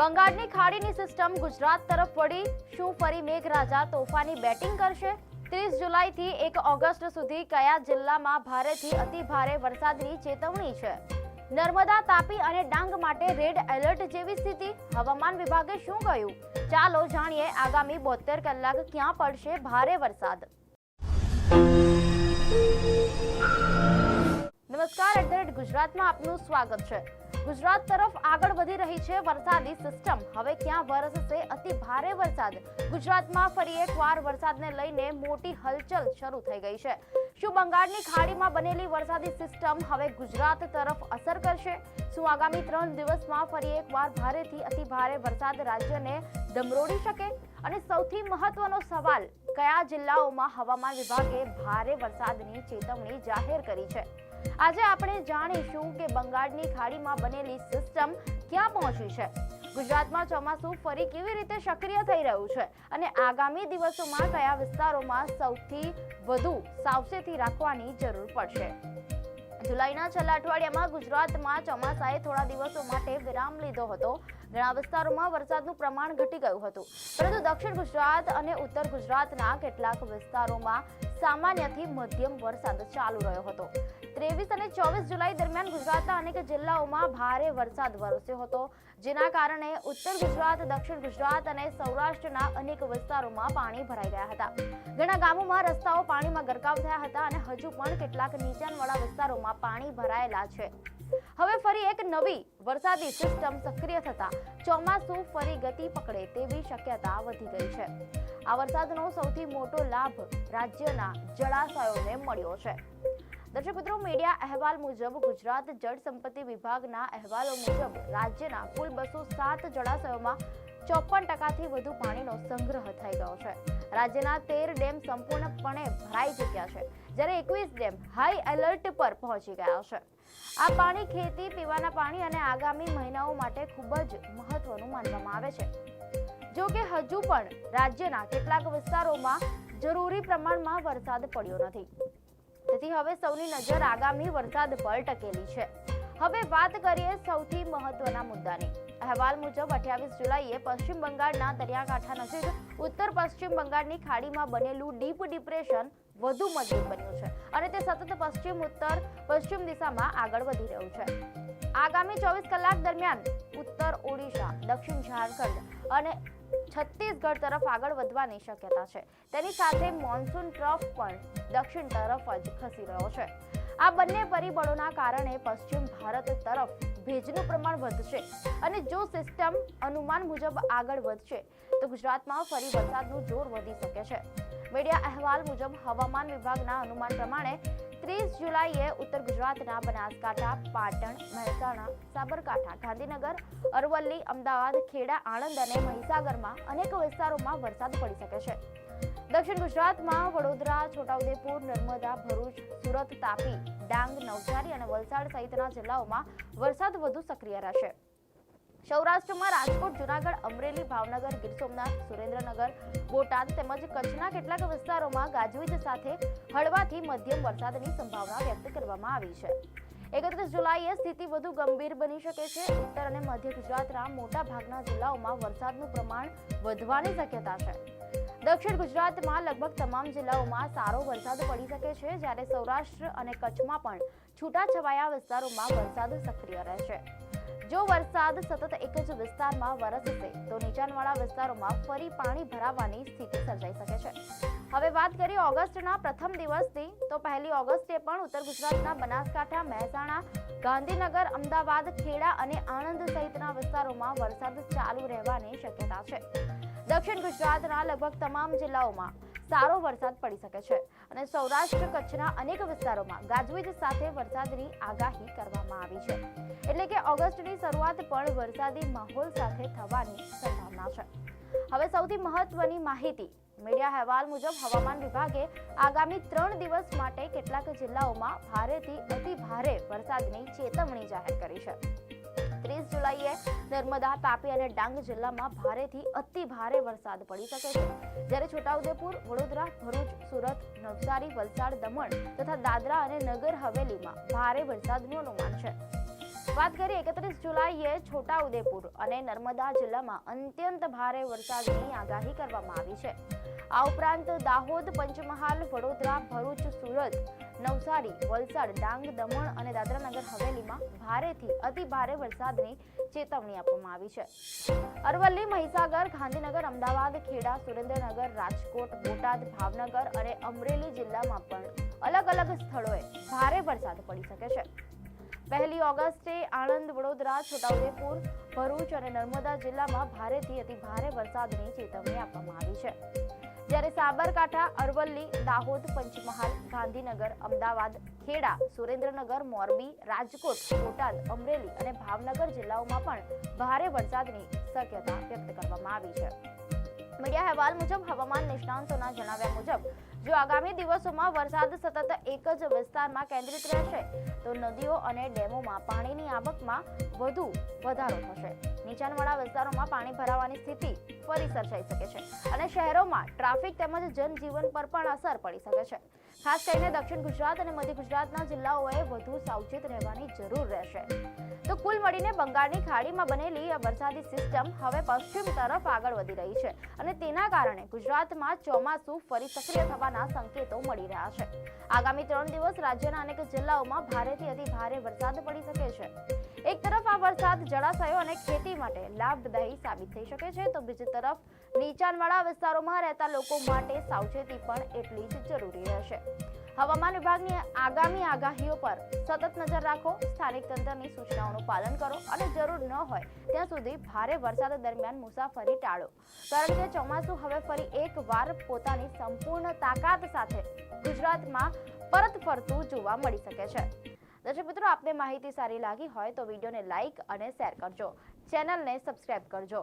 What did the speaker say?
બંગાળની ખાડીની સિસ્ટમ ગુજરાત તરફ વળી શું ફરી મેઘરાજા તોફાની બેટિંગ કરશે? 30 જુલાઈથી 1 ઓગસ્ટ સુધી કયા જિલ્લામાં ભારેથી અતિ ભારે વરસાદની ચેતવણી છે? નર્મદા, તાપી અને ડાંગ માટે રેડ એલર્ટ જેવી સ્થિતિ. હવામાન વિભાગે શું કહ્યું? ચાલો જાણીએ આગામી 72 કલાક ક્યાં પડશે ભારે વરસાદ. નમસ્કાર, ગુજરાતમાં આપનું સ્વાગત છે. ગુજરાત તરફ આગળ વધી રહી છે વરસાદી સિસ્ટમ. હવે ક્યાં વરસશે અતિ ભારે વરસાદ? ગુજરાતમાં ફરી એકવાર વરસાદને લઈને મોટી હલચલ શરૂ થઈ ગઈ છે. શું બંગાળની ખાડીમાં બનેલી વરસાદી સિસ્ટમ હવે ગુજરાત તરફ અસર કરશે? શું આગામી 3 દિવસમાં ફરી એકવાર ભારેથી અતિ ભારે વરસાદ રાજ્યને ડમરોળી શકે? અને સૌથી મહત્વનો સવાલ, કયા જિલ્લાઓમાં હવામાન વિભાગે ભારે વરસાદની ચેતવણી જાહેર કરી છે? આજે આપણે જાણીશું કે બંગાળની ખાડીમાં બનેલી સિસ્ટમ ક્યાં પહોંચી છે, ગુજરાતમાં ચોમાસું ફરી કેવી રીતે સક્રિય થઈ રહ્યું છે અને આગામી દિવસોમાં કયા વિસ્તારોમાં સૌથી વધુ સાવચેતી રાખવાની જરૂર પડશે. જુલાઈના છેલ્લા અઠવાડિયામાં ગુજરાતમાં ચોમાસાએ થોડા દિવસો માટે વિરામ લીધો હતો. ઘણા વિસ્તારોમાં વરસાદનું પ્રમાણ ઘટી ગયું હતું, પરંતુ દક્ષિણ ગુજરાત અને ઉત્તર ગુજરાતના કેટલાક વિસ્તારોમાં સામાન્યથી મધ્યમ વરસાદ ચાલુ રહ્યો હતો. 23 અને 24 જુલાઈ દરમિયાન ગુજરાતના અનેક જિલ્લાઓમાં ભારે વરસાદ વરસ્યો હતો, જેના કારણે ઉત્તર ગુજરાત, દક્ષિણ ગુજરાત અને સૌરાષ્ટ્રના અનેક વિસ્તારોમાં પાણી ભરાઈ ગયા હતા. ઘણા ગામોમાં રસ્તાઓ પાણીમાં ગરકાવ થયા હતા અને હજુ પણ કેટલાક નીચાણવાળા વિસ્તારોમાં પાણી ભરાયેલા છે. હવે ફરી એક નવી વરસાદી સિસ્ટમ સક્રિય થતા ચોમાસું ફરી ગતિ પકડે તેવી શક્યતા વધી ગઈ છે. આ વરસાદનો સૌથી મોટો લાભ રાજ્યના જળાશયોને મળ્યો છે. દર્શક મિત્રો, મીડિયા અહેવાલ મુજબ ગુજરાત જળ સંપત્તિ વિભાગના અહેવાલો મુજબ રાજ્યના કુલ 207 જળાશયોમાં 54% વધુ પાણીનો સંગ્રહ થઈ ગયો છે. રાજ્યના 13 ડેમ સંપૂર્ણપણે ભરાઈ ચૂક્યા છે, જ્યારે 21 ડેમ હાઈ એલર્ટ પર પહોંચી ગયા છે. આ પાણી ખેતી, પીવાના પાણી અને આગામી મહિનાઓ માટે ખૂબ જ મહત્વનું માનવામાં આવે છે. જો કે હજુ પણ રાજ્યના કેટલાક વિસ્તારોમાં જરૂરી પ્રમાણમાં વરસાદ પડ્યો નથી. તેથી હવે સૌની નજર આગામી વરસાદ પર ટકેલી છે. હવે વાત કરીએ સૌથી મહત્વના મુદ્દાની. અહેવાલ મુજબ 28 જુલાઈએ પશ્ચિમ બંગાળના દરિયાકાંઠા નજીક ઉત્તર પશ્ચિમ બંગાળની ખાડીમાં બનેલું ડીપ ડિપ્રેશન વધુ મજબૂત બન્યું છે અને તે સતત પશ્ચિમ ઉત્તર પશ્ચિમ દિશામાં આગળ વધી રહ્યું છે. આગામી 24 કલાક દરમિયાન ઉત્તર ઓડિશા, દક્ષિણ ઝારખંડ અને છત્તીસગઢ તરફ આગળ વધવાની શક્યતા છે. તેની સાથે મોન્સૂન ટ્રફ પણ દક્ષિણ તરફ જ ખસી રહ્યો છે. આ બંને પરિબળોના કારણે પશ્ચિમ ભારત તરફ ભેજનું પ્રમાણ વધશે અને જો સિસ્ટમ અનુમાન મુજબ આગળ વધશે તો ગુજરાતમાં ફરી વરસાદનું જોર વધી શકે છે. મીડિયા અહેવાલ મુજબ હવામાન વિભાગના અનુમાન પ્રમાણે 30 જુલાઈએ ઉત્તર ગુજરાતના બનાસકાંઠા, પાટણ, મહેસાણા, સાબરકાંઠા, ગાંધીનગર, અરવલ્લી, અમદાવાદ, ખેડા, આણંદ અને મહીસાગરમાં અનેક વિસ્તારોમાં વરસાદ પડી શકે છે. દક્ષિણ ગુજરાતમાં વડોદરા, છોટાઉદેપુર, નર્મદા, ભરૂચ, સુરત, તાપી, ડાંગ, નવસારી અને વલસાડ સહિતના જિલ્લાઓમાં વરસાદ વધુ સક્રિય રહેશે. સૌરાષ્ટ્રમાં રાજકોટ, જૂનાગઢ, અમરેલી, ભાવનગર, ગીર સોમનાથ, સુરેન્દ્રનગર, બોટાદ તેમજ કચ્છના કેટલાક વિસ્તારોમાં ગાજવીજ સાથે હળવાથી મધ્યમ વરસાદની સંભાવના વ્યક્ત કરવામાં આવી છે. 31 જુલાઈએ સ્થિતિ વધુ ગંભીર બની શકે છે. ઉત્તર અને મધ્ય ગુજરાતના મોટા ભાગના જિલ્લાઓમાં વરસાદનું પ્રમાણ વધવાની શક્યતા છે. દક્ષિણ ગુજરાતમાં લગભગ તમામ જિલ્લાઓમાં સારો વરસાદ પડી શકે છે, જ્યારે સૌરાષ્ટ્ર અને કચ્છમાં પણ છૂટાછવાયા વિસ્તારોમાં વરસાદ સક્રિય રહેશે. જો વરસાદ સતત એક જ વિસ્તારમાં વરસશે તો નીચાણવાળા વિસ્તારોમાં ફરી પાણી ભરાવાની સ્થિતિ સર્જાઈ શકે છે. હવે વાત કરીએ ઓગસ્ટના પ્રથમ દિવસની, તો 1 ઓગસ્ટે પણ ઉત્તર ગુજરાતના બનાસકાંઠા, મહેસાણા, ગાંધીનગર, અમદાવાદ, ખેડા અને આણંદ સહિતના વિસ્તારોમાં વરસાદ ચાલુ રહેવાની શક્યતા છે. દક્ષિણ ગુજરાતના લગભગ તમામ જિલ્લાઓમાં સારો વરસાદ પડી શકે છે અને સૌરાષ્ટ્ર, કચ્છના અનેક વિસ્તારોમાં ગાજવીજ સાથે વરસાદની આગાહી કરવામાં આવી છે. એટલે કે ઓગસ્ટની શરૂઆત પણ વરસાદી માહોલ સાથે થવાની સંભાવના છે. હવે સૌથી મહત્વની માહિતી. મીડિયા અહેવાલ મુજબ હવામાન વિભાગે આગામી 3 દિવસ માટે કેટલાક જિલ્લાઓમાં ભારેથી અતિ ભારે વરસાદની ચેતવણી જાહેર કરી છે. 30 જુલાઈએ નર્મદા, તાપી અને ડાંગ જિલ્લામાં ભારેથી અતિ ભારે વરસાદ પડી શકે છે, જ્યારે છોટાઉદેપુર, વડોદરા, ભરૂચ, સુરત, નવસારી, વલસાડ, દમણ તથા દાદરા અને નગર હવેલીમાં ભારે વરસાદનું અનુમાન છે. વાત કરીએ 31 જુલાઈએ છોટાઉદેપુર અને નર્મદા જિલ્લામાં અત્યંત ભારે વરસાદની આગાહી કરવામાં આવી છે. આ ઉપરાંત દાહોદ, પંચમહાલ, વડોદરા, ભરૂચ, સુરત, નવસારી, વલસાડ, ડાંગ, દમણ અને દાદરાનગર હવેલીમાં ભારેથી અતિ ભારે વરસાદની ચેતવણી આપવામાં આવી છે. અરવલ્લી, મહીસાગર, ગાંધીનગર, અમદાવાદ, ખેડા, સુરેન્દ્રનગર, રાજકોટ, બોટાદ, ભાવનગર અને અમરેલી જિલ્લામાં પણ અલગ અલગ સ્થળોએ ભારે વરસાદ પડી શકે છે. 1 ઓગસ્ટે આણંદ, વડોદરા, છોટાઉદેપુર, ભરૂચ અને નર્મદા જિલ્લામાં ભારેથી અતિ ભારે વરસાદની ચેતવણી આપવામાં આવી છે. જ્યારે સાબરકાંઠા, અરવલ્લી, દાહોદ, પંચમહાલ, ગાંધીનગર, અમદાવાદ, ખેડા, સુરેન્દ્રનગર, મોરબી, રાજકોટ, બોટાદ, અમરેલી અને ભાવનગર જિલ્લાઓમાં પણ ભારે વરસાદની શક્યતા વ્યક્ત કરવામાં આવી છે. મીડિયા અહેવાલ મુજબ હવામાન નિષ્ણાંતોના જણાવ્યા મુજબ જો આગામી દિવસોમાં વરસાદ સતત એક જ વિસ્તારમાં કેન્દ્રિત રહેશે તો નદીઓ અને ડેમોમાં પાણીની આવકમાં વધુ વધારો થશે. નીચાણવાળા વિસ્તારોમાં પાણી ભરાવાની સ્થિતિ ફરી સર્જાઈ શકે છે અને શહેરોમાં ટ્રાફિક તેમજ જનજીવન પર પણ અસર પડી શકે છે. ખાસ કરીને દક્ષિણ ગુજરાત અને મધ્ય ગુજરાતના જિલ્લાઓએ વધુ સાવચેત રહેવાની જરૂર રહેશે. તો કુલ મળીને બંગાળની ખાડીમાં બનેલી આ વરસાદી સિસ્ટમ હવે પશ્ચિમ તરફ આગળ વધી રહી છે અને તેના કારણે ગુજરાતમાં ચોમાસું ફરી સક્રિય થવાના સંકેતો મળી રહ્યા છે. આગામી 3 દિવસ રાજ્યના અનેક જિલ્લાઓમાં ભારેથી અતિ ભારે વરસાદ પડી શકે છે. એક તરફ આ વરસાદ જળાશયો અને ખેતી માટે લાભદાયી સાબિત થઈ શકે છે તો બીજી તરફ નીચાણવાળા વિસ્તારોમાં રહેતા લોકો માટે સાવચેતી પણ એટલી જ જરૂરી રહેશે. હવામાન વિભાગની આગામી આગાહીઓ પર સતત નજર રાખો, સ્થાનિક તંત્રની સૂચનાઓનું પાલન કરો અને જરૂર ન હોય ત્યાં સુધી ભારે વરસાદ દરમિયાન મુસાફરી ટાળો, કારણ કે ચોમાસું હવે ફરી એકવાર પોતાની સંપૂર્ણ તાકાત સાથે ગુજરાતમાં પરત ફરતું જોવા મળી શકે છે. દર્શક મિત્રો, આપને માહિતી સારી લાગી હોય તો વિડીયોને લાઇક અને શેર કરજો, ચેનલને સબસ્ક્રાઇબ કરજો.